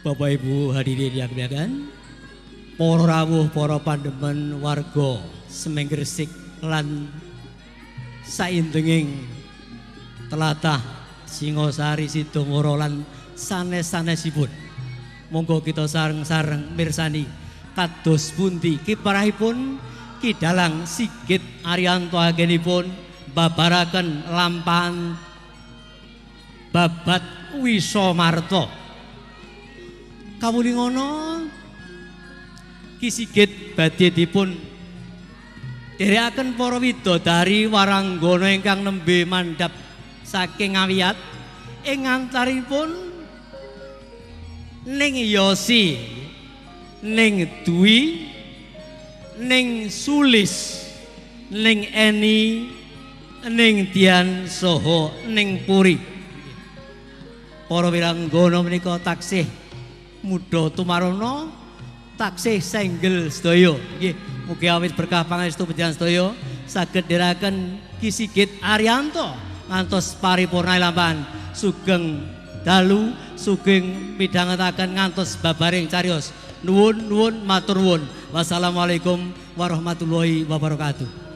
Bapak Ibu hadirin yang muliakan, para rawuh, para pandemen warga Semeng Gresik lan saindenging tlatah Singosari Sidomoro lan sanes-sanesipun. Monggo kita sareng-sareng mirsani kados pundi kiprahipun Ki Dalang Sigit Ariyanto anggenipun babaraken lampahan babat Wisamarta. Kawuli ngono Ki Sigit badhe dipun dherekaken para widodari waranggana ingkang nembe mandhap saking Ngawiyat ing antaripun ning Yosi, ning Dwi, ning Sulis, ning Eni, ning Dian saha ning Puri. Para wiranggana menika taksih muda tumarana, taksih senggel sedaya. Nggih, mugi awit berkah pangestu panjenengan sedaya saged dherekaken Ki Sigit Ariyanto ngantos paripurna lampahan sugeng dalu, sugeng midhangetaken ngantos babaring cariyos. Nuwun matur nuwun. Wassalamualaikum warahmatullahi wabarakatuh.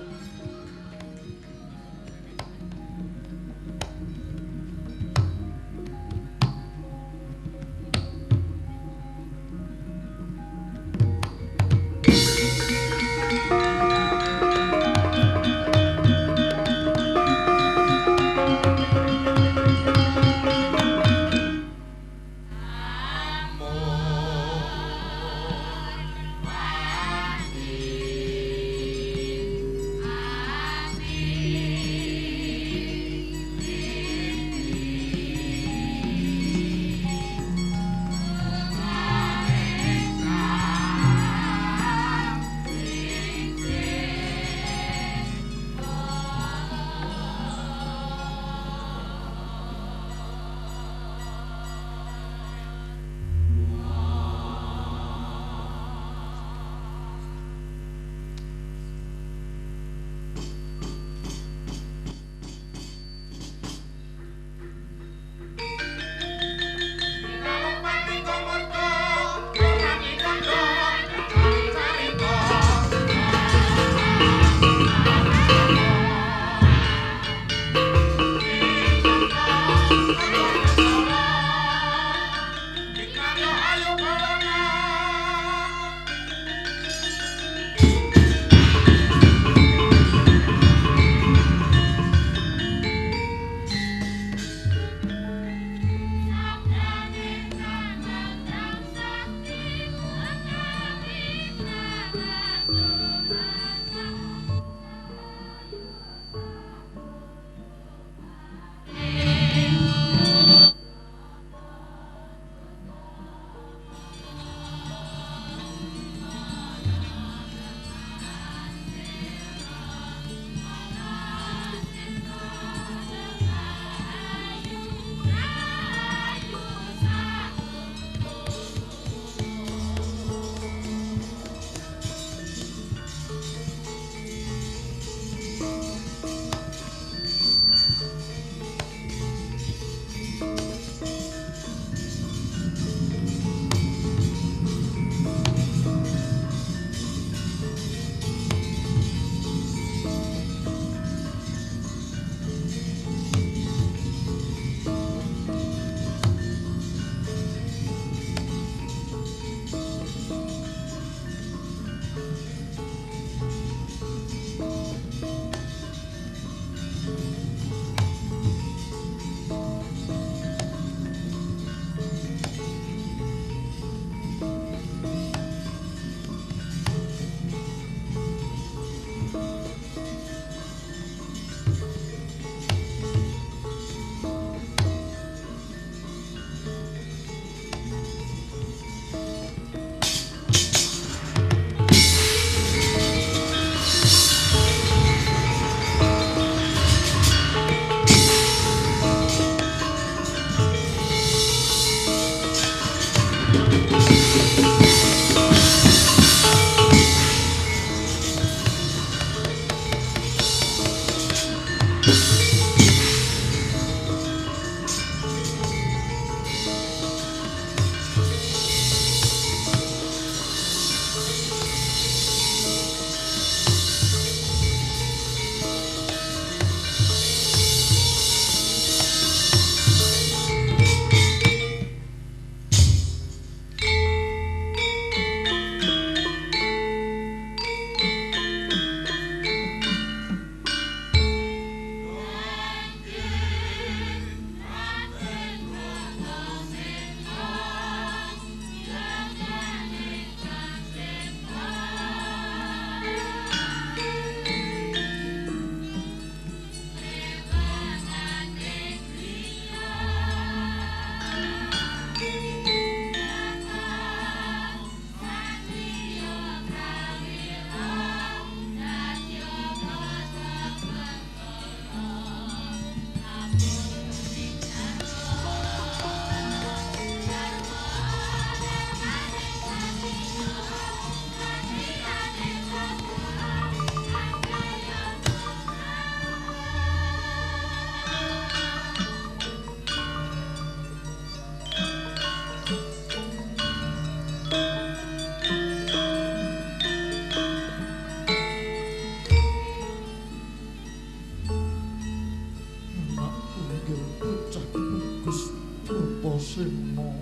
Sena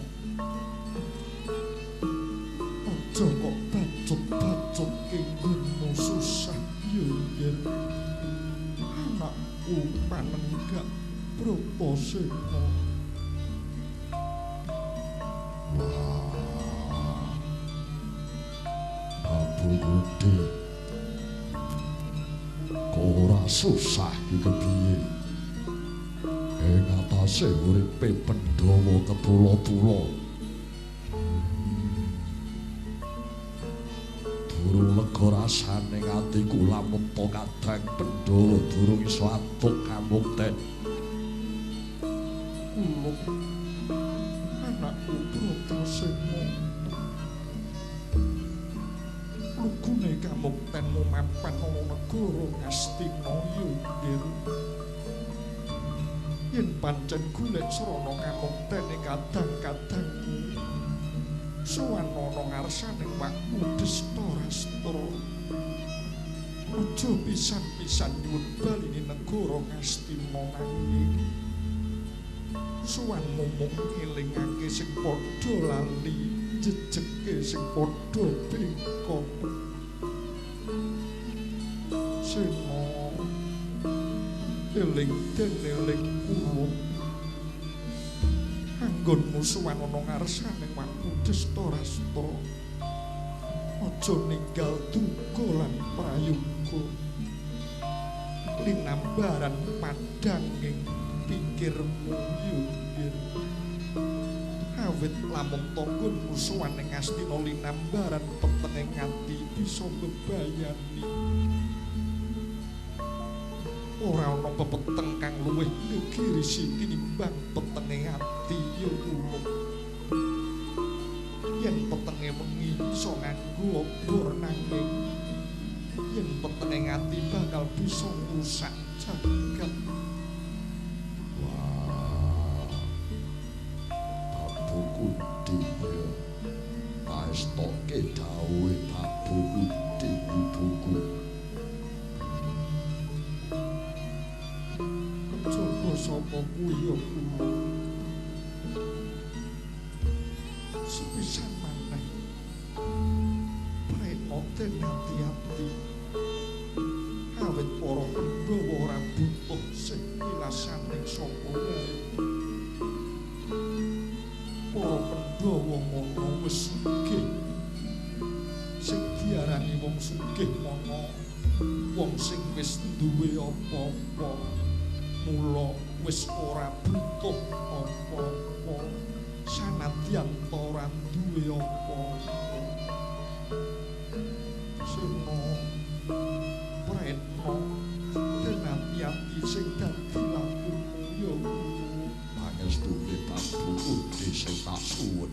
aja kok bacut-bacut kenggonmu susah yo yen anakku panenggak Bratasena. Wah, Prabu Gede kok ora susah iki kepiye? Ing atase uripe Pandhawa kepulo-pulo durung lega rasane atiku lamun to kadang Pandhawa durung iso atuk kamukten. Kula anakku Bratasena lugune kamuktenmu mapan ana negara Ngastina yo yen pancen golek srana kamuktene kadang-kadangmu sowan ana ngarsaning waktu Destarastra aja pisan-pisan nyuwun baline negara Ngastina nanging sowan momong ngelingake sing padha lali jejeke sing padha bengkok. Sena eling den eling kula anggonmu sowan ana ngarsaning waktu Destarastra aja ninggal duka lan prayoga linambaran padhanging pikirmu yo awit lamun tanggonmu sowan ing Astina linambaran petenging ati bisa bebayani ora ana pepeteng kang luwih ngegirisi tinimbang petenge ati ya kula yen petenge wengi iso nganggo obor nanging yen petenge ati bakal bisa ngrusak jagat. Wah, Prabu Gede paestoke dawuhe Prabu Gede ibuku. Coba sapa kuwi ya kula sepisan maneh prenoten hati-hati awit para Pandhawa ora butuh sing wilasaning sapa wae. Para Pandhawa ngono wis sugih sing diarani wong sugih mono wong sing wis duwe apa-apa mula wis ora butuh apa-apa sanadyan ora duwe apa-apa. Sena Pretno den ati-ati sing dadi lakumu ya pangestune Prabu Gede sing tak suwun.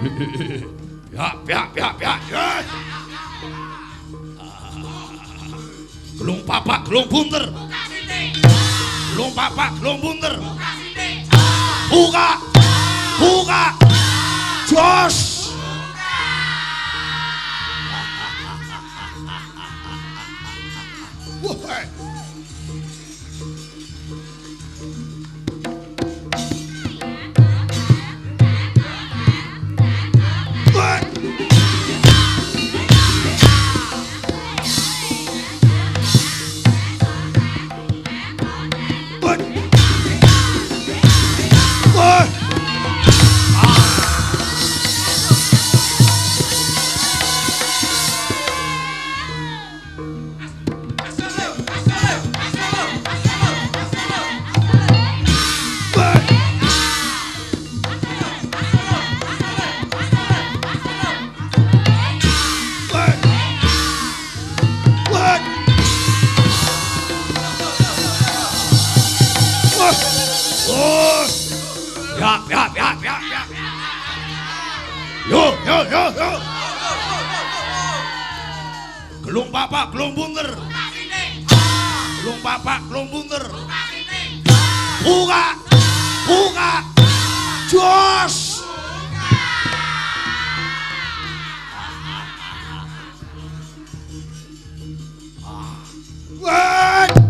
Ya. Gelung papak, gelung bunter. Gelung papak, gelung bunter. Buka. Jos. Wah. Ya. Yo. Gelung papak, gelung bunter. Gelung papak, gelung bunter. Buka. Jos. Wait.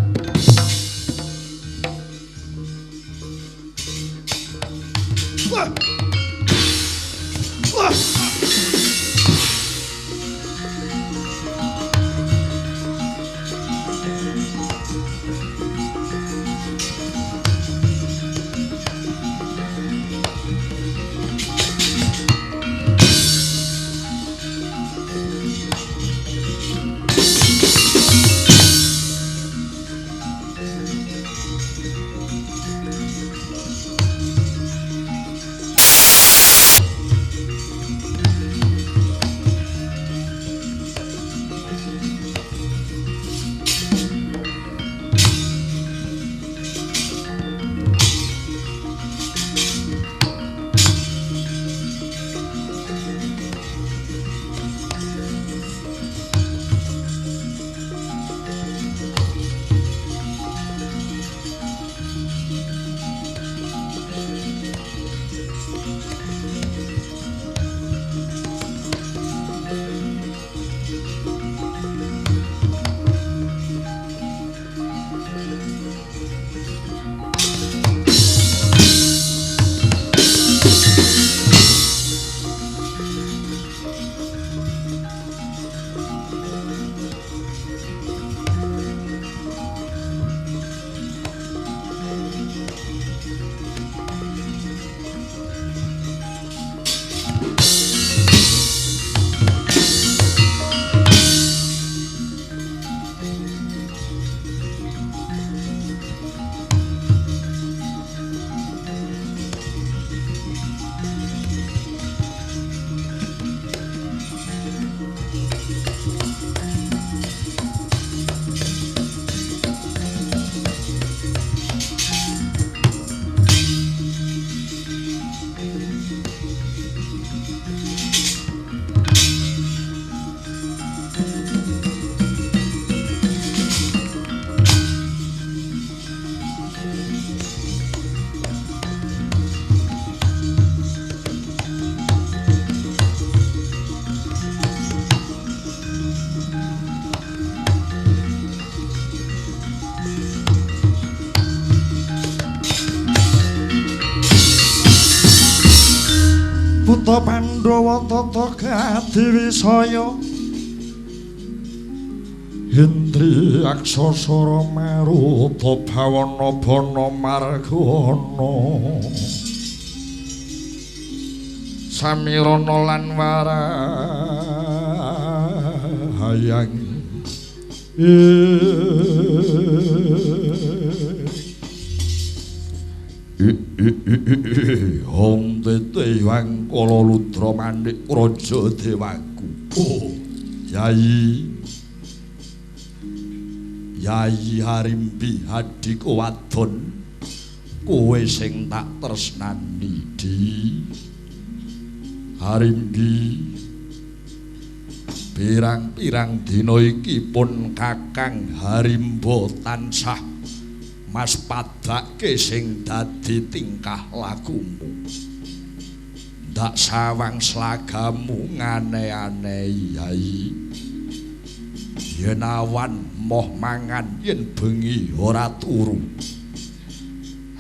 Buta Pandhawa tata kadiwisaya Hendri Aksasara Maruta Bawana Bana Margana Samirana lan Warahayang Om Tete Wang Kala Ludra Manik Raja Dewaku. Oh, Yai Harimbi adika wadon kowe sing tak tresnani di Harimbi pirang-pirang dina iki pun Kakang Harimba tansah Mas padake sing dadi tingkah lakumu. Ndak sawang slagamu ngane-ane Yai. Yen awan moh mangan yen bengi ora turu.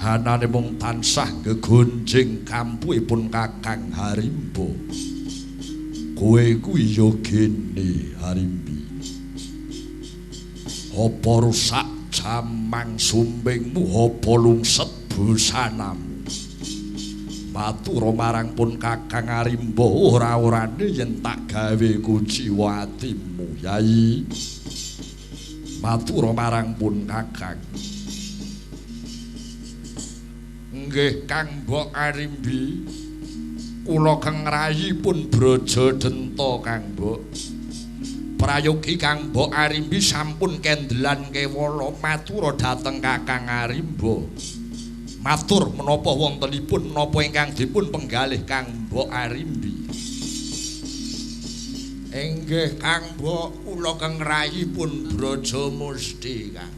Hanane mung tansah gegonjing kampuipun Kakang Harimba. Kowe kuwi ya gene Harimbi. Apa rusak jamang sumbingmu, apa lungset busanamu? Matur marang pun Kakang Harimba ora-orane yen tak gawe kuciwa atimu Yai. Matur marang pun Kakang. Nggih Kang Mbok Harimbi, kula kengrayi pun Braja Denta Kang Mbok. Prayogi Kang Mbok Harimbi sampun kendelan kewala matur dhateng Kakang Harimba. Matur menapa wontenipun menapa ingkang dipun penggalih Kang Mbok Harimbi. Inggih Kang Mbok, kula kengrayi pun Braja Musti Kang.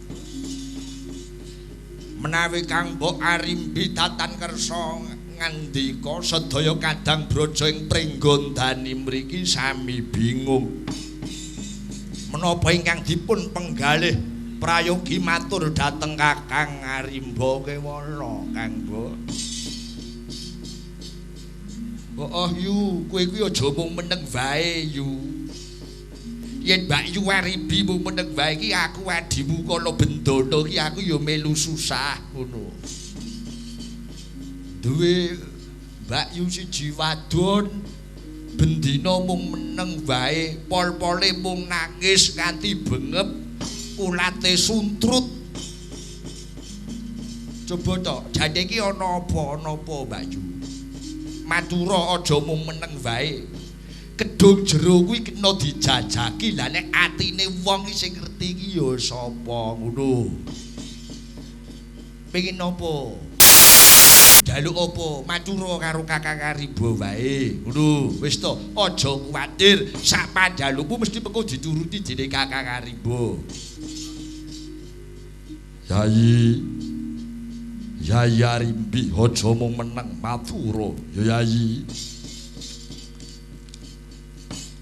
Menawi Kang Mbok Harimbi tatan kersa ngandika sedaya kadang braja ing Pringgondani mriki sami bingung. Menapa ingkang dipun penggalih prayogi matur dhateng Kakang Harimba kewala Kang Mbok. Oh yu, kowe kuwi aja mung meneng wae yu. Yen Mbak Yu Harimbi mung meneng wae iki aku adimu kala Bendana iki aku ya melu susah ngono. Duwe Mbak Yu siji wadon bendina mung meneng wae, pol-pole mung nangis kanthi bengep, ulate suntrut. Coba to, jane iki ana apa-apa Mbak Yu? Matura aja mung meneng wae. Kedung jero kuwi kena dijajaki. Lah nek atine wong iki sing ngerti iki ya sapa ngono. Pengin apa? Jaluk apa? Matura karo Kakang Harimba wae. Ngono, wis to, aja kuwatir, sak panjalukmu mesti mengko dituruti dening Kakang Harimba. Yai Harimbi aja mung meneng matura, ya Yai.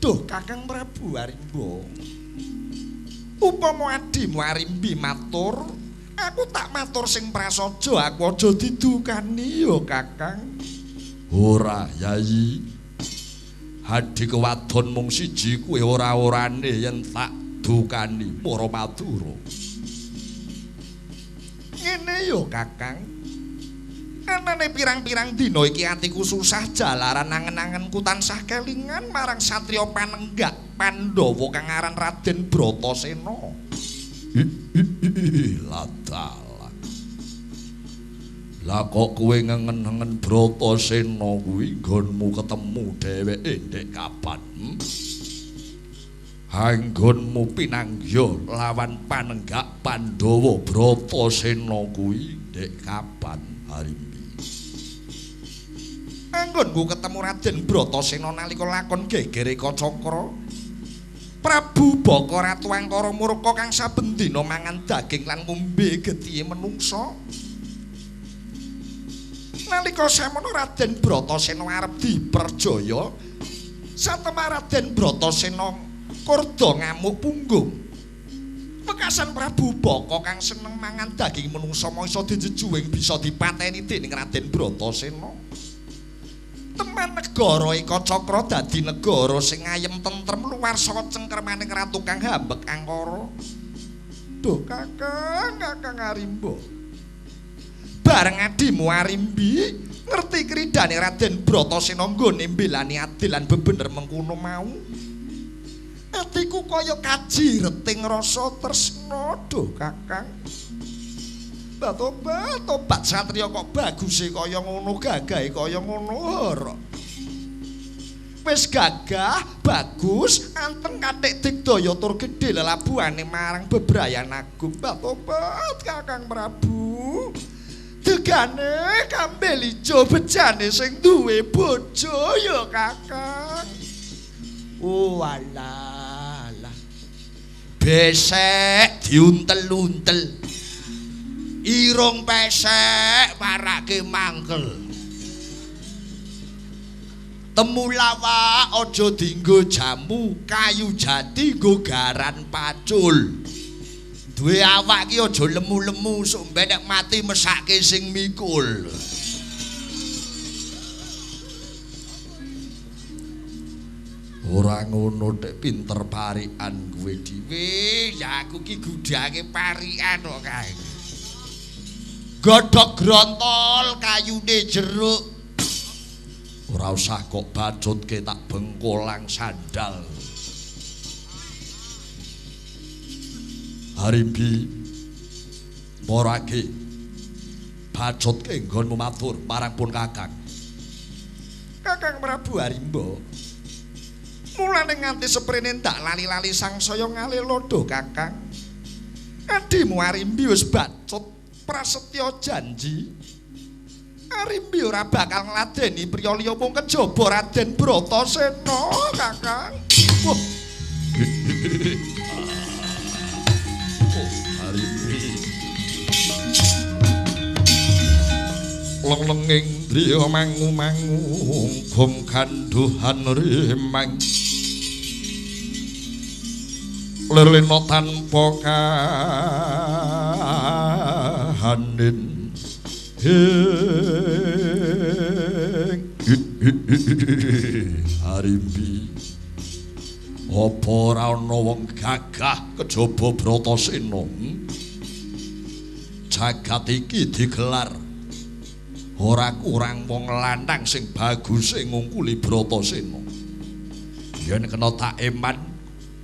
Duh Kakang Prabu Harimba. Upama adimu Harimbi matur, aku tak matur sing prasaja, aku aja didukani ya Kakang. Ora Yai. Adik wadon mung siji kuwi ora-orane yen tak dukani para matura. Ngene ya Kakang. Anane pirang-pirang dina iki atiku susah jalaran angen-angenku tansah kelingan marang satriya panenggak Pandhawa kang aran Raden Bratasena. Ladalah. Lah kok kowe ngengen-engen Bratasena kuwi nggonmu ketemu dheweke ndek kapan? Anggonmu pinanggya lawan panenggak Pandhawa Bratasena kuwi ndek kapan Harimbi? Anggonku ketemu Raden Bratasena nalika lakon gegere Kacakra. Prabu Baka Ratu Angkara murka kang saben dina mangan daging lan ngombe getihé menungsa. Nalika semono Raden Bratasena arep diperjaya, satemah Raden Bratasena kurda ngamuk punggung. Wekasan Prabu Baka kang seneng mangan daging menungsa bisa dijejuwing bisa dipateni dening Raden Bratasena. Teman negara Kacakra dadi negara sing ayem tentrem luwar saka cengkermaning ratu kang hambek angkara. Duh Kakang Harimba. Bareng adimu Harimbi ngerti kridane Raden Bratasena nggone mbelani adil lan bebener mengkono mau. Atiku kaya kajireting rasa tresna, duh Kakang. Tobat satriya kok baguse kaya ngono, gagahe kaya ngono ora. Wis gagah, bagus, anteng kathik digdaya tur gedhe lelabuhane marang bebrayan agung. Tobat Kakang Prabu. Tegane kambel ijo bejane sing duwe bojo ya Kakang. Oh alah. Besek diuntel-untel. Irung pesek marake mangkel. Temulawak aja dienggo jamu, kayu jati nggo garan pacul. Duwe awak ki aja lemu-lemu sok mbenek mati mesake sing mikul. Ora ngono nek pinter parikan kowe dhewe, ya aku ki gudange parikan kok kae. Godhog grontol kayune jeruk. Ora usah kok bacutke tak bengkolang sandal. Harimbi morake bacutke nggonmu matur marang pun Kakang. Kakang Prabu Harimba. Mulane nganti seprene ndak lali-lali sangsaya ngalih lodo Kakang. Adimu Harimbi wis bacut prasetya janji. Harimbi ora bakal ngladeni priya liya mung kejaba Raden Bratasena Kakang. Wah. Harimbi leng-lenging driya mangu-mangu gum kanduhan rimang lelena tanpa kahanin Harimbi apa ora ana wong gagah kejaba Bratasena. Jagat iki digelar ora kurang wong lanang sing bagus sing ngungkuli Bratasena. Yen kena tak eman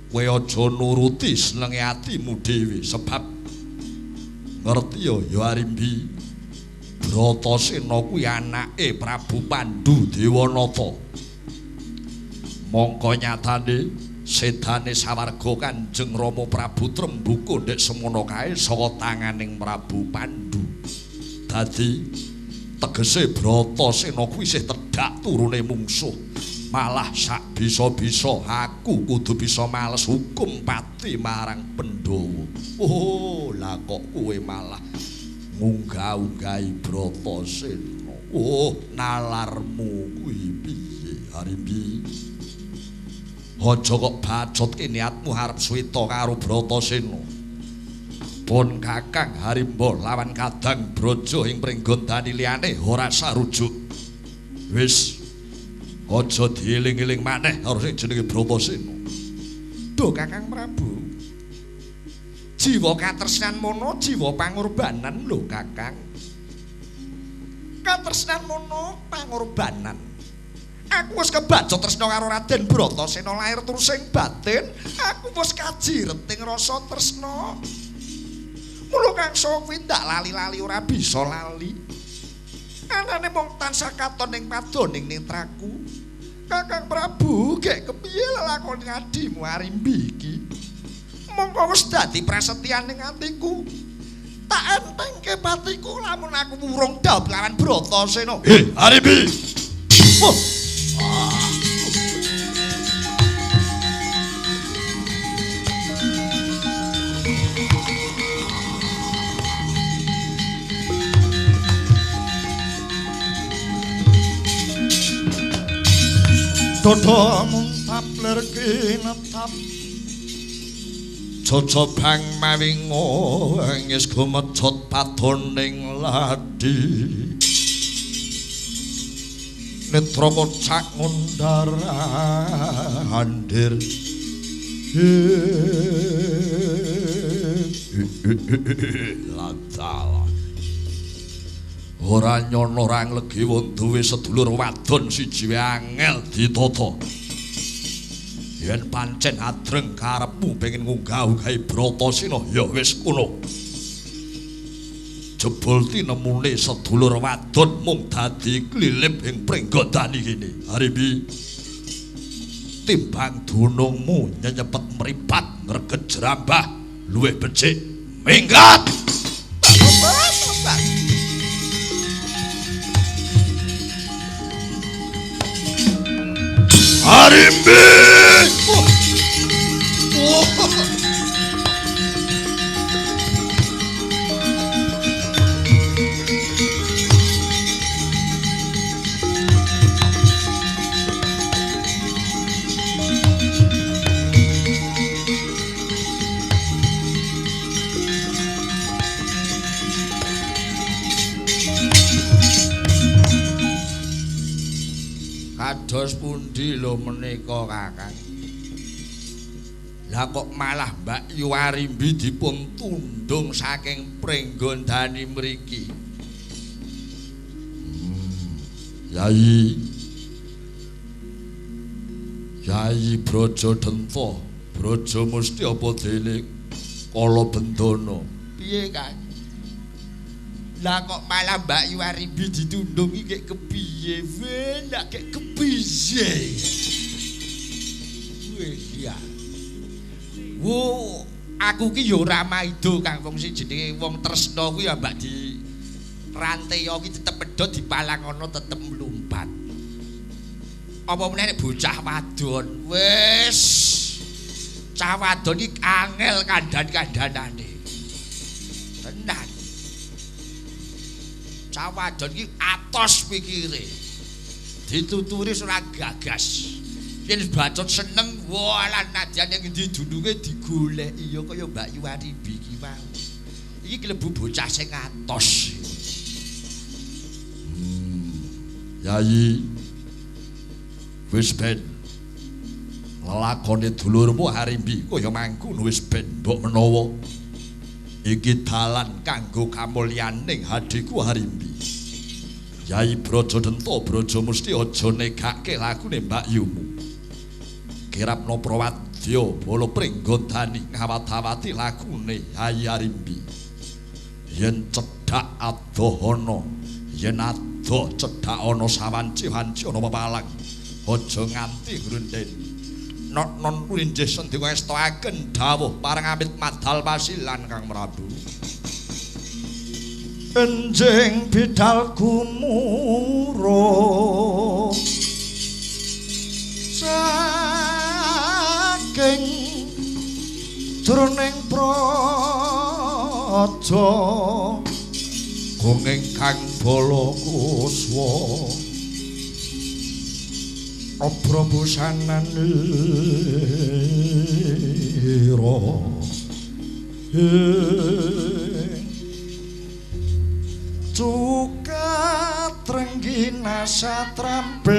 kowe aja nuruti senenge atimu dhewe sebab ngerti ya Harimbi Bratasena kuwi anake Prabu Pandhu Dewanata. Mongko nyatane sedane sawarga Kanjeng Rama Prabu Trembuka ndek semono kae saka tanganing Prabu Pandhu. Dadi tegese Bratasena kuwi isih tedhak turune mungsuh. Malah sak bisa-bisa aku kudu bisa males hukum pati marang Pandhawa. Oh, lah kok kowe malah ngunggah-unggahi Bratasena. Oh, nalarmu kuwi piye, Harimbi? Aja kok bacotke niatmu arep swita karo Bratasena. Pun Kakang Harimba lawan Kadang Braja ing pringgondani liyane ora sarujuk. Wis aja dieling-eling maneh karo sing jenenge Bratasena. Duh Kakang Prabu. Jiwa katresnan mono jiwa pangorbanan lho Kakang. Katresnan mono pangorbanan. Aku wis kebacot tresna karo Raden Bratasena lahir terus ing batin. Aku wis kajireting rasa tresna. Mula kang kuwi ndak lali-lali ora bisa lali. Anane mung tansah katon ing padoning netraku. Kakang Prabu, gek kepiye lakon adimu Harimbi iki? Mongko wis dadi prasetyaning atiku. Tak entengke patiku lamun aku wurung dawuh lawan Bratasena. Harimbi. Dodo muntap lerki netap cocobang mawingo ngis gumecut patoning ladi netra kocak ngundar handir lantal ora nyono ora nglegi wong duwe sedulur wadon siji angel ditata. Yen pancen adreng karepmu pengin ngunggah-unggahi Bratasena ya wis ngono. Jebul tinemune sedulur wadon mung dadi klilip ing pringgondani kene. Harimbi timbang dunungmu nyenyepet mripat ngreget jerambah luwih becik minggat. Harimbi. Kados pundi lho menika Kakang? Lah kok malah Mbak Yu Arimbi dipun tundung saking pringgondani mriki. Yai Brajadenta, Braja Musti apa dene Kala Bendana. Piye, Kang? Lah kok malah Mbak Yu Arimbi ditundung iki kepiye? Ndak kek kepiye? Wis ya. Wo, aku ki yo ora maido Kang wong sing jenenge wong tresna kuwi ya mbak di rantai ki tetep pedhot dipalang ana tetep mlumpat. Apa meneh nek bocah wadon, wis cah wadon iki angel kandhan-kandhanane. Tenan. Cah wadon iki atos pikire. Dituturi ora gagas. Yen bacot seneng walah nadyan yang ndi dununge digoleki ya kaya Mbak Yu Arimbi iki wae. Iki klebu bocah sing atos. Yai wis ben lelakone dulurmu Arimbi kaya mangkono wis ben mbok menawa iki dalan kanggo kamulyaning hadiku Arimbi. Yai Brajadenta Braja Musti aja negake lakune Mbak Yumu. Kirapna Prawadya bala pringgondani ngawat-awati lakune Yai Arimbi. Yen cedhak adoh ana, yen adoh cedhak ana sawanci-wanci ana pepalang. Aja nganti ngrunteni. Non kuwi sendika estoaken dawuh parang amit madal pasilan Kang Prabu. Enjing bidal gumuro saking jroning praja gong ingkang bala kuswa abrabusanan ira Cuka trenggina satrampil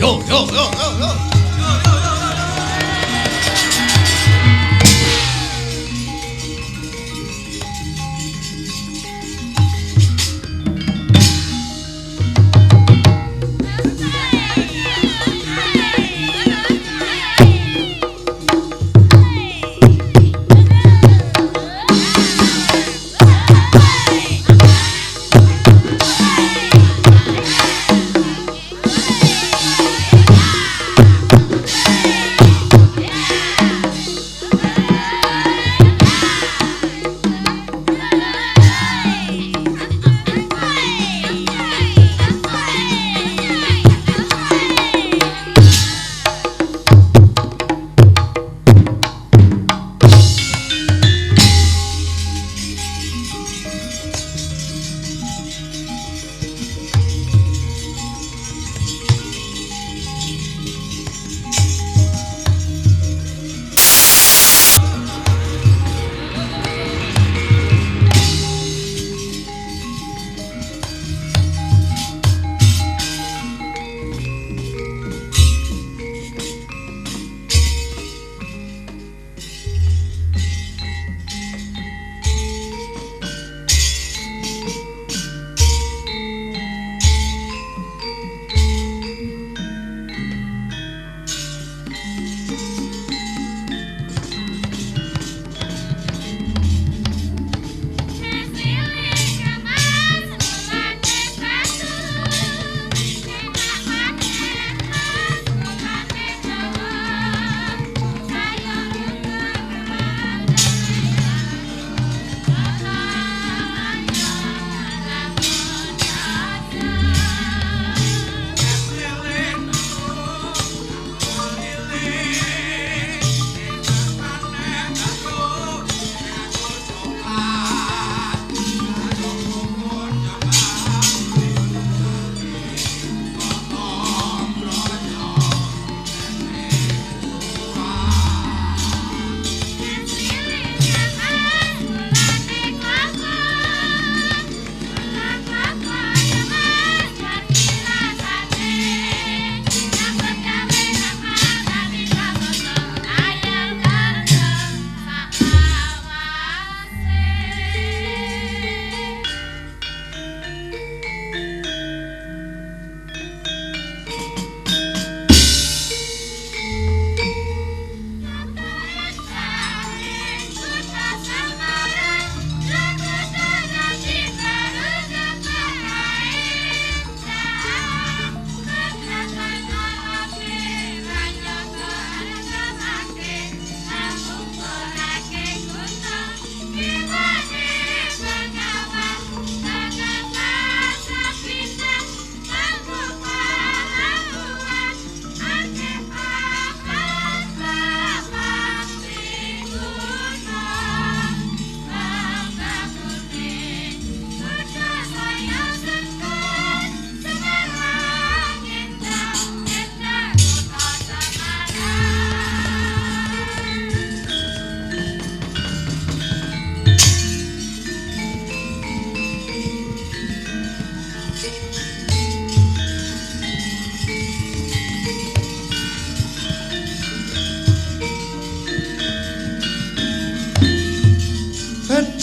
Yo yo yo yo yo.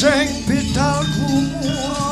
Jeng bidal gumura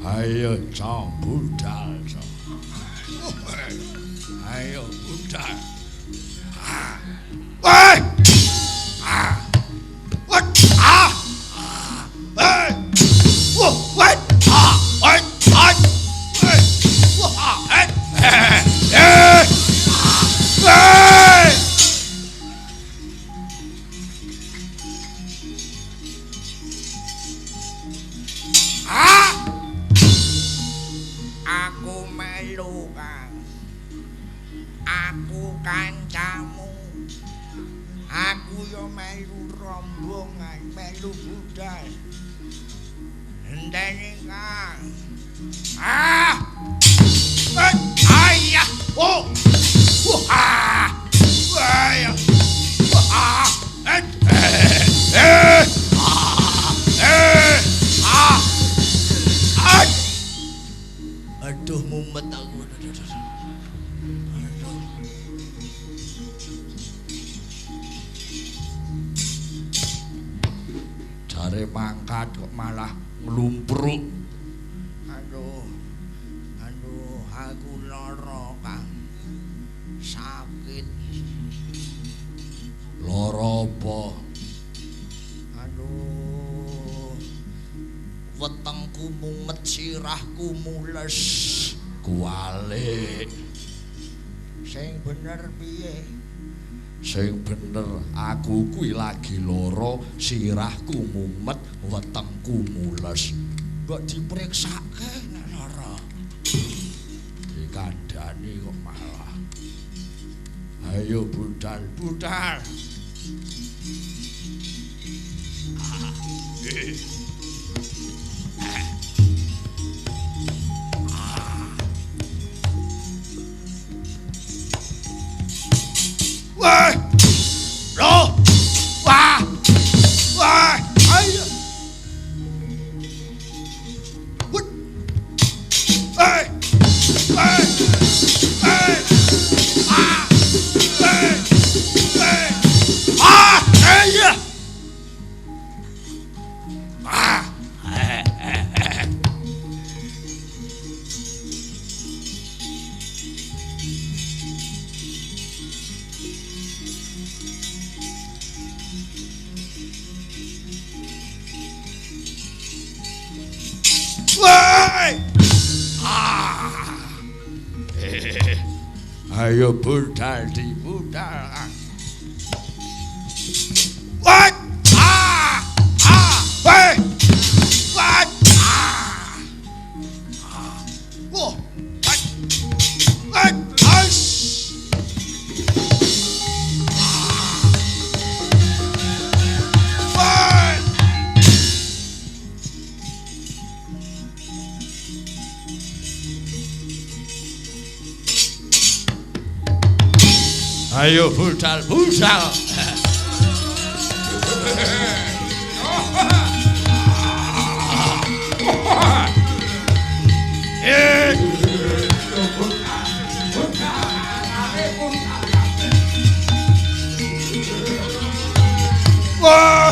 Ayo cong budal cong. Ayo budal. Woi! What? Hey! Whoa! What? What? What? Hey! Aku melu Kang. Aku kancamu. Aku yo melu rombongan, melu budal. Ndene Kang. Ayah. Oh! Ayah! Aduh mumet aku. Jare mangkat kok malah nglumpruk. Aduh, aku lara Kang. Sakit. Lara apa? Aduh. Wetengku mumet, sirahku mules. Kualik. Sing bener piye? Sing bener aku kuwi lagi lara, sirahku mumet, wetengku mules. Mbok dipriksake nek lara. Dikandani kok malah. Ayo budal, budal. Wah! Loh! Wah! Wah! Ayo! What? Hey! Hey! Hey! Ah! Hey! Hey! Ah! Ayo! Ah! Woi! Ayo budal di budal. What? Woi! What? Whoa! What? Ayo budal, budal. Wah!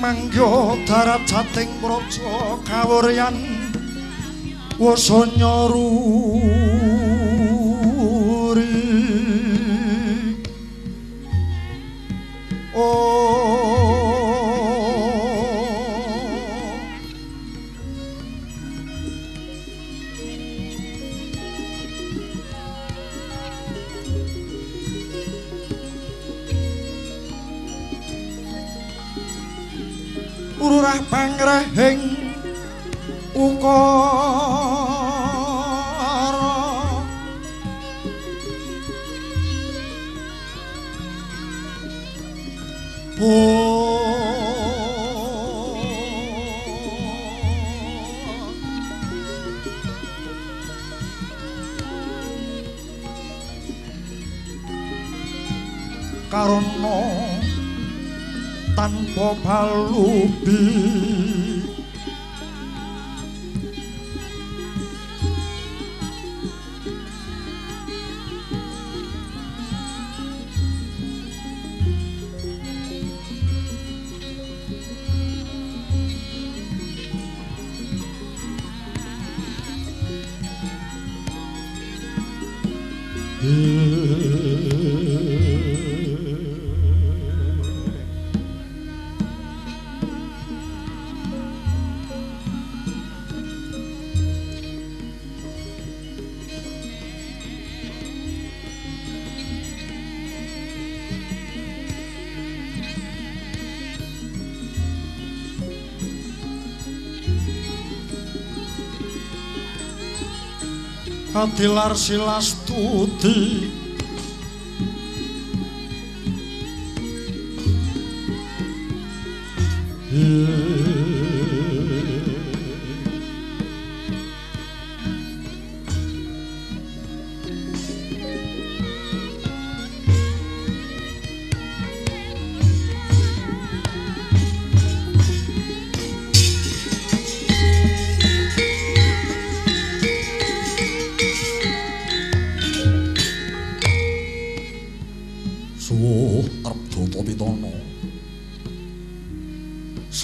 mangyo darat jating praja kawuryan wasanya ruri urah pangrehing ukara karana tanpa palubi Adilar Silastudi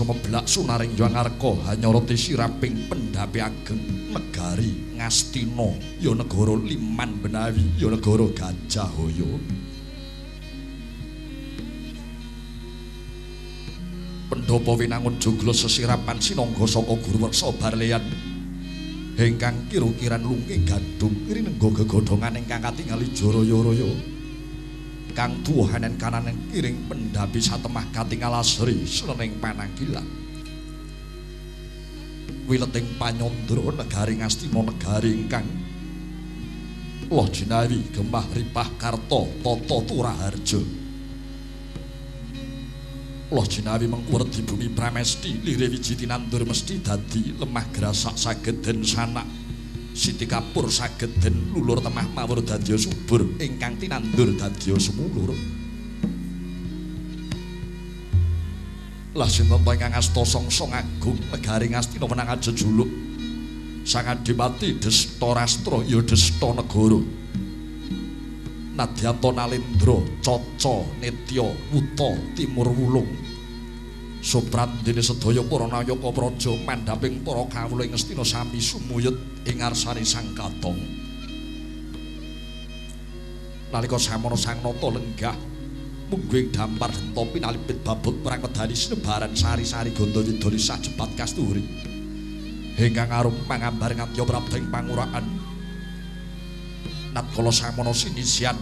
sumeblak sunaring Jwangarka hanyoroti siraping pendhapi ageng negari Ngastina ya negara Liman Benawi ya negara Gajahaya pendhapa winangun joglo sesirapan sinangga saka Gurweksa Barleyan ingkang kira-kiran lungking gadung rinengga gegodhongan ingkang katingali Jaraya-raya kang tuhanen kananing kiring pendhapi satemah katingal asri srening pananggilan wileting panyandra negari Ngastina negari ingkang Loh Jinawi Gemah Ripah Karta Tata Turaharja Loh Jinawi mengkuredi bumi Pramesti lire wiji tinandur mesti dadi lemah grasak sageden sanak Siti Kapur sageden lulur temah mawur dadya subur ingkang tinandur dadya sumulur Lah sinten ingkang asta songsong agung negari Ngastina menang jejuluk Sang Adipati Destarastra ya Desta Negara Nadyata Nalendra Caca Netya Wuta Timur Wulung Soprandene sedaya para nayaka praja mandhaping para kawula ing Ngastina sami sumuyut ing ngarsane Sang Katong. Nalika samono Sang Nata lenggah mungguing dampar genta pinalipit babut perang medani sinebaran sari-sari ganda widya lisah jepat kasturi. Ingkang arum mangambar ngantya prabding pangurakan. Natkala samono sinisian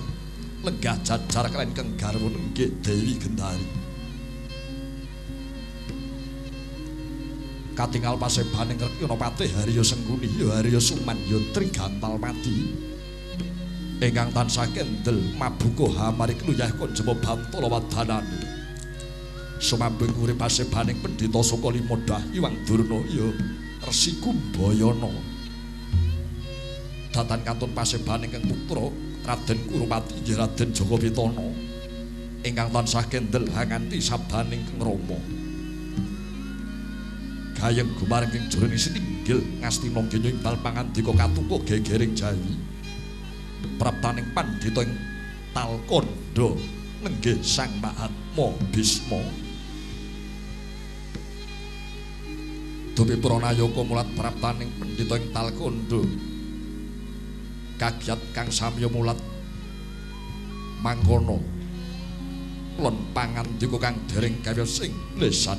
lenggah jajar kaliyan keng garwa nenggih Dewi Gendari. Katingal pasebaning Rekyana Patih Harya Sengguni ya Harya Suman ya Trigantal Mati ingkang tansah kendel mabuka hamari kluyah konjema bantala wadanane sumambing urip pasebaning Pendhita Saka Limodah Iwang Durna ya Resi Kumbayana datan kantun pasebaning kang putra Raden Kurupati inggih Raden Jaka Pitana ingkang tansah kendel hanganti sabaning Kang Rama Gayeng gumareng ing jroning sininggil Ngastina genya ing bal pangandika katuku gegering Jawi praptaning pandhita ing Talkanda nenggih Sang Mahatma Bisma Dupi Pranayaka mulat praptaning pendhita ing Talkondo. Kagiat kang samya mulat mangkono. Lan pangandika kang dereng gawe sing lesan.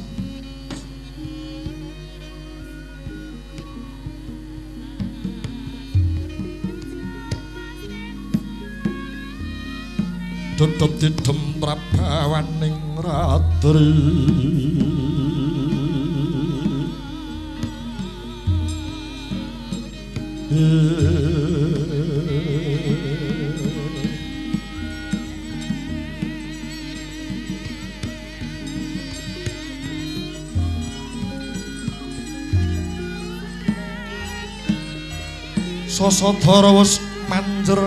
Tutup didem prabawaning ratri Sasodara wis manjer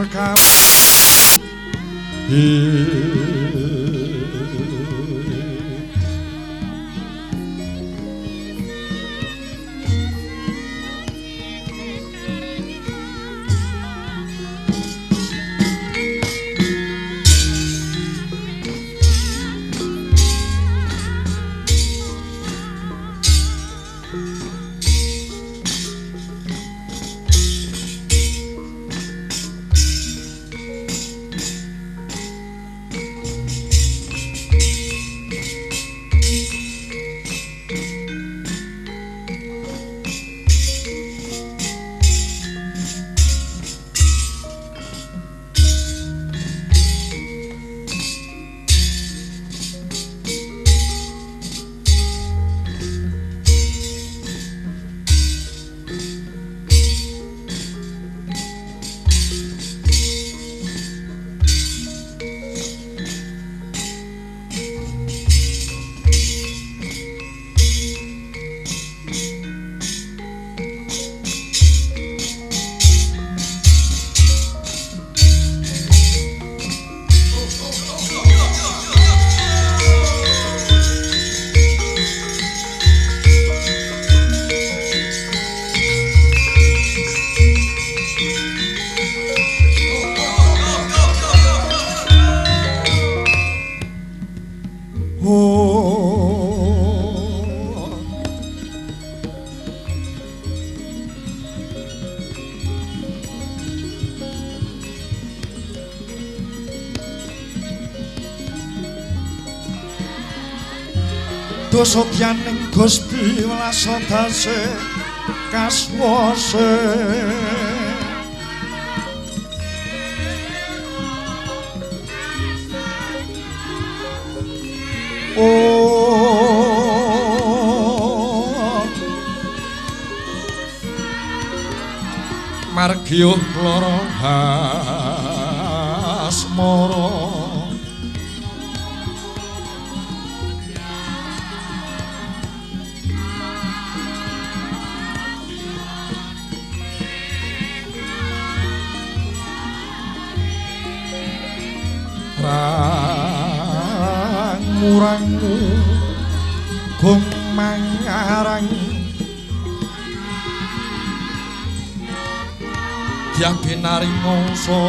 Sodyaning Gusti welasodase kaswase margiyo lara asmara rangu gong mangarang diabinari ngongso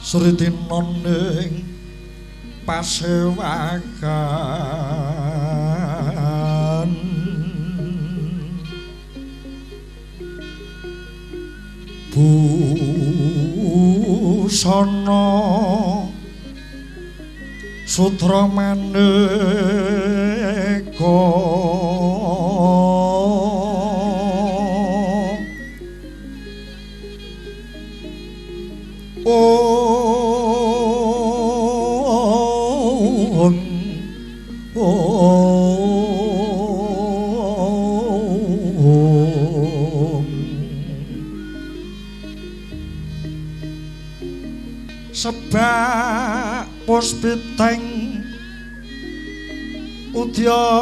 Sritinoning pasewakan busana sutra maneka sebak puspiteng udyana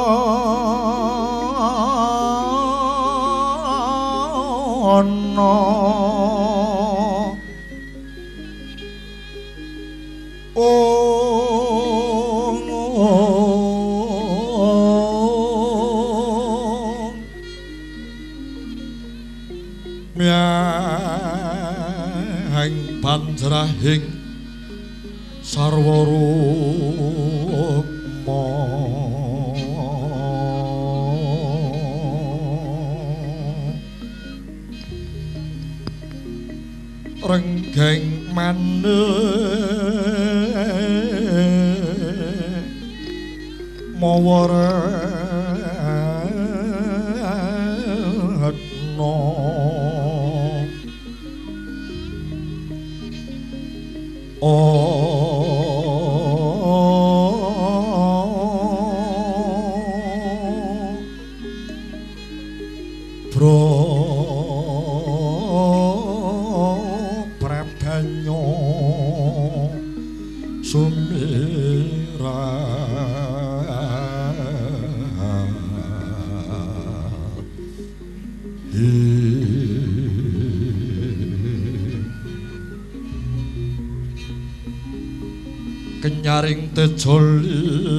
miang panjrahing sarwa rukma renggeng maneh mawa retna prabanyo sumirat kenyaring tejoliweran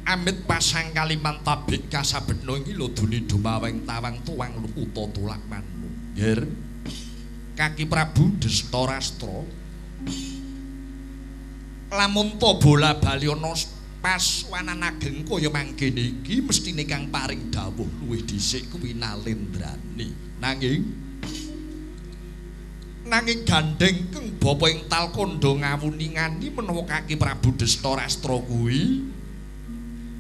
amit pasang kaliman tabik kasabeno iki lho duni dumaweng tawang tuwang uta tulak manmu nggih Kaki Prabu Destarastra lamun to bola bali ana pas wanan ageng kaya mangkene iki mestine kang paring dawuh luwih dhisik kuwi Nalendrani nanging gandeng keng bapa ing Talkanda ngawuningani menawa Kaki Prabu Destarastra kuwi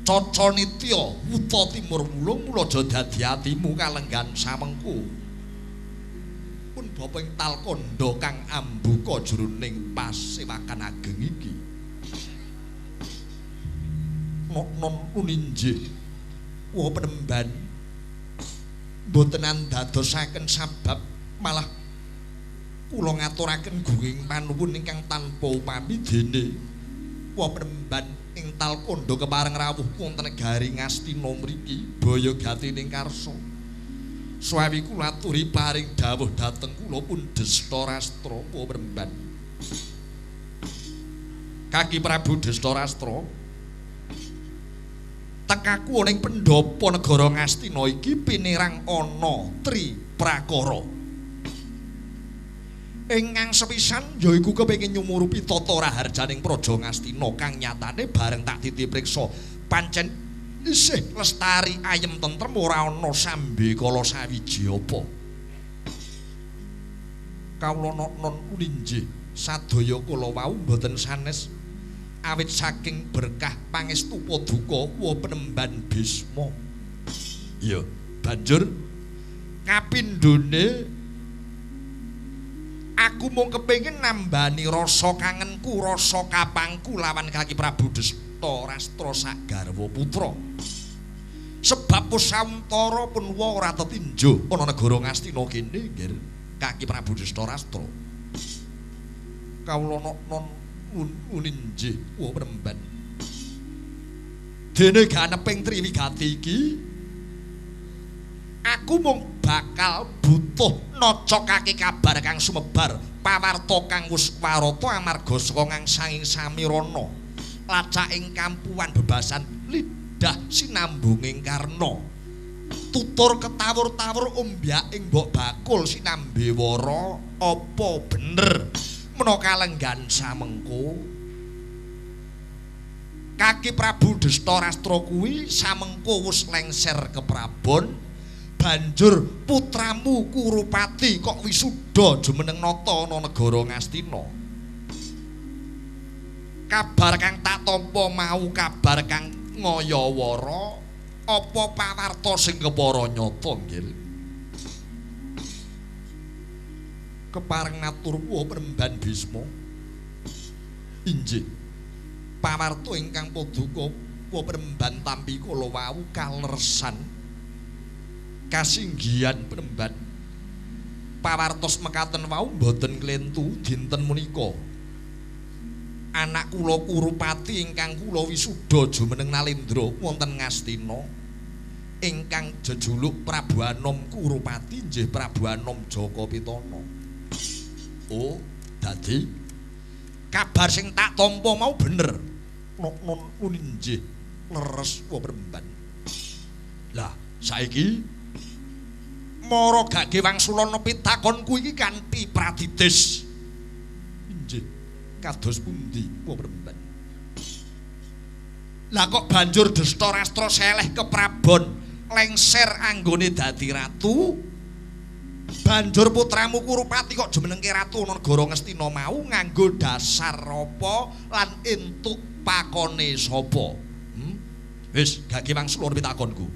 Caca Nitya wuta timur mulung mula aja dadi atimu kalenggan samengku pun bapa ing Talkanda kang ambuka jroning pasewakan ageng iki non uninjih wah penemban mboten andadosaken sabab malah kula ngaturaken gunging panuwun ingkang tanpa upami dene wah penemban ing Talkanda kepareng rawuh wonten negari Ngastina mriki baya gatining karsa swawi kula aturi paring dawuh dhateng kula pun Destarastra wah penemban Kaki Prabu Destarastra tekaku ning pendhapa negara Ngastina iki pinirang ana tri prakara ingkang sepisan yaiku kepengin nyumurupi tata raharjaning praja Ngastina kang nyatane bareng tak titipriksa pancen isih lestari ayem tentrem ora ana sambe kala sawiji apa kawula non uninjih sadaya kula wau mboten sanes awit saking berkah pangestu paduka wa penemban Bisma ya banjur kapindhone aku mung kepengin nambani rasa kangenku, rasa kapangku lawan Kaki Prabu Destarastra sak garwa putra. Sebab pusawntara pun ora tetinjo ana negara Ngastina kene nggih Kaki Prabu Dastarastra. Kawula non uninjih Premban. Dene ganeping Triwigati iki aku mung bakal butuh nocokake kabar kang sumebar pawarta kang wis warata amarga saka ngangsanging samirana lacaking kampuan bebasan lidah sinambunging karna tutur ketawur-tawur ombyaking mbok bakul sinambe wara apa bener menawa kalenggan samengko Kaki Prabu Dastarastra kuwi samengko wis lengser ke Prabon banjur putramu Kurupati kok wisuda jumeneng nata ana negara Ngastina. Kabar kang tak tampa mau kabar kang ngayawara apa pawarta sing kepara nyata nggih. Kepareng ngatur Premban Bisma. Injih. Pawarta ingkang paduka Premban tampi kala wau kalersan kasinggihan Premban pawartos mekaten wau boten klentu dinten menika anak kula Kurupati ingkang kula wisuda jumeneng Nalendra wonten Ngastina ingkang jejuluk Prabu Anom Kurupati nggih Prabu Anom Jakapitana. Oh dadi kabar sing tak tampa mau bener non uninjih leres Premban. Lah saiki mara gage wangsulana pitakonku iki kanthi pradides. Injih, kados pundi Premban? Lah kok banjur Dastarastra seleh ke Prabon lengser anggone dadi ratu? Banjur putramu Kurupati kok jumenengke ratu ana negara Ngastina mau nganggo dasar apa lan entuk pakone sapa? Wis, gage wangsulana pitakonku.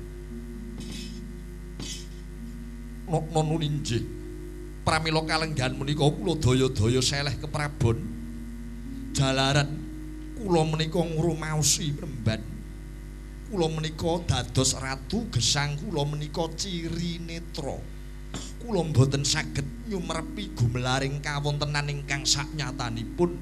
Non uninjih pramila kalenggan menika kula daya-daya seleh ke Prabon jalaran kula menika ngrumaosi Premban kula menika dados ratu gesang kula menika ciri netra kula mboten saged nyumrepi gumelaring kawontenan ingkang saknyatanipun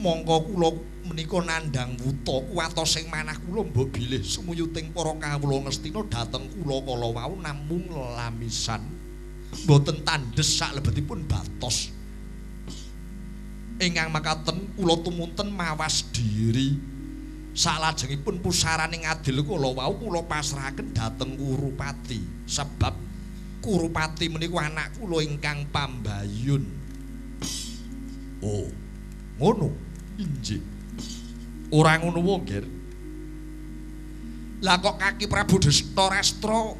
mongko kula menika nandhang wuta kuwatos sing manah kula mbok bilih sumuyuting para kawula Ngastina dhateng kula kala wau namung lamisan mboten tandhes salebetipun batos ingkang makaten kula tumunten mawas diri salajengipun pusaraning adil kala wau kula pasrahaken dhateng Kurupati sebab Kurupati menika anak kula ingkang pambayun. Oh ngono injih ora ngono wae, Ger. Lah kok Kaki Prabu Dastarastra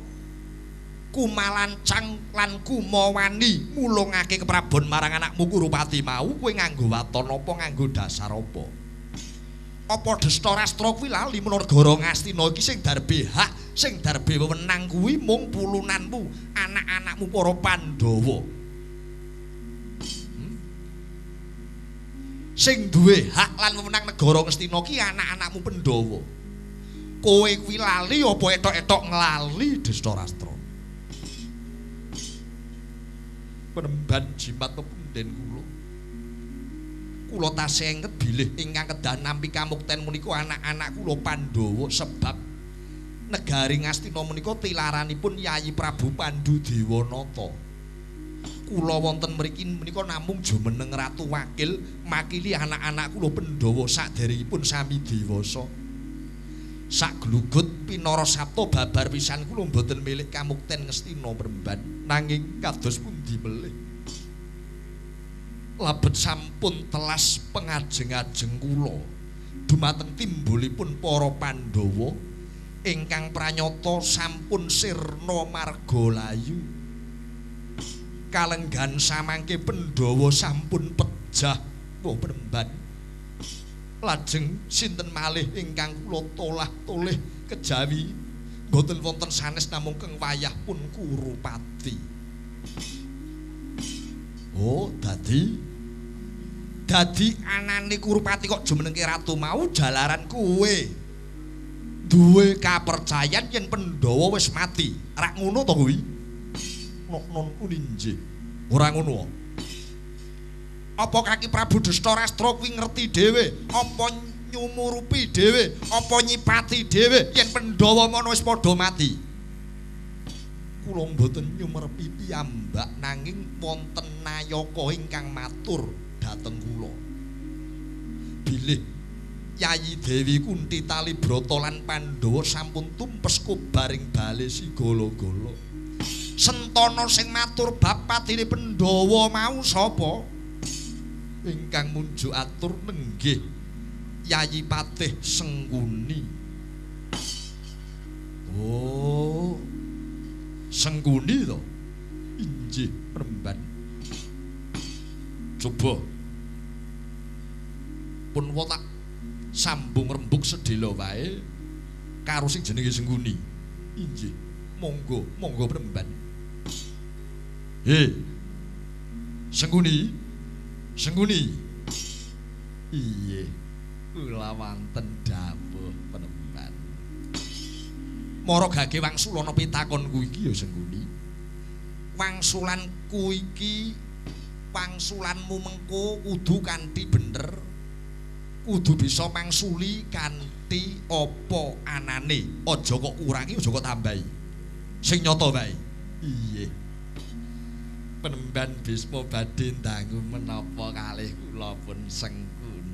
kumalancang lan kumawani mulungake keprabon marang anakmu Kurupati mau kowe nganggo waton apa nganggo dasar apa? Apa Dastarastra kuwi lali menawa negara Ngastina iki sing darbe hak, sing darbe wewenang kuwi mung pulunanmu, anak-anakmu para Pandhawa. Sing duwe hak lan wewenang negara Ngastina ki anak-anakmu Pandhawa. Kowe kuwi lali apa etok-etok nglali Dastarastra? Premban jimat pepunden kula. Kula tasih enget bilih ingkang kedah nampi kamukten menika anak-anak kula Pandhawa sebab negari Ngastina menika tilaranipun Yayi Prabu Pandhu Dewanata. Kula wonten mriki menika namung jumeneng Ratu Wakil makili anak-anak kula Pandhawa saderengipun sami dewasa. Sak glugut pinara sapta babar pisan kula mboten milik kamukten Ngastina Premban nanging kados pundi melih. Labet sampun telas pengajeng-ajeng kula dumateng timbulipun para Pandhawa ingkang pranyata sampun sirna marga layu. Kalenggan samangke Pandhawa sampun pejah Premban. Lajeng sinten malih ingkang kula tolah-tolih kejawi boten wonten sanes namung keng wayah pun Kurupati. Oh, dadi anane Kurupati kok jumenengke ratu mau jalaran kowe. duwe kapercayan yen Pandhawa wis mati. Rak ngono to kuwi? Non kuwi nggih. Ora ngono. Apa Kaki Prabu Dastarastra kuwi ngerti dhewe, apa nyumurupi dhewe, apa nyipati dhewe yen Pandhawa mono wis padha mati? Kula mboten nyumerepi piyambak nanging wonten nayaka ingkang matur dhateng kula. Bilih Yayi Dewi Kunti Talibrata lan Pandhawa sampun tumpes kubaring bale sigala-gala. Sentana sing matur bab patine Pandhawa mau sapa? Ingkang munjuk atur nenggih Yayi Patih Sengkuni. Oh, Sengkuni to? Inggih, Premban. Coba pun tak sambung rembug sedhela wae karo sing jenenge Sengkuni. Inggih, monggo, monggo Premban. Sengkuni. Sengkuni. Iye, kula wonten dawuh Premban. Mara gage wangsulana pitakonku iki ya Sengkuni. Wangsulanku iki, wangsulanmu mengko kudu kanthi bener. Kudu bisa mangsuli kanthi apa anane. Aja kok kurangi, aja kok tambahi. Sing nyata wae. Iye. Penemban Bisma badhe ndangu menapa kalih kula pun Sengkuni.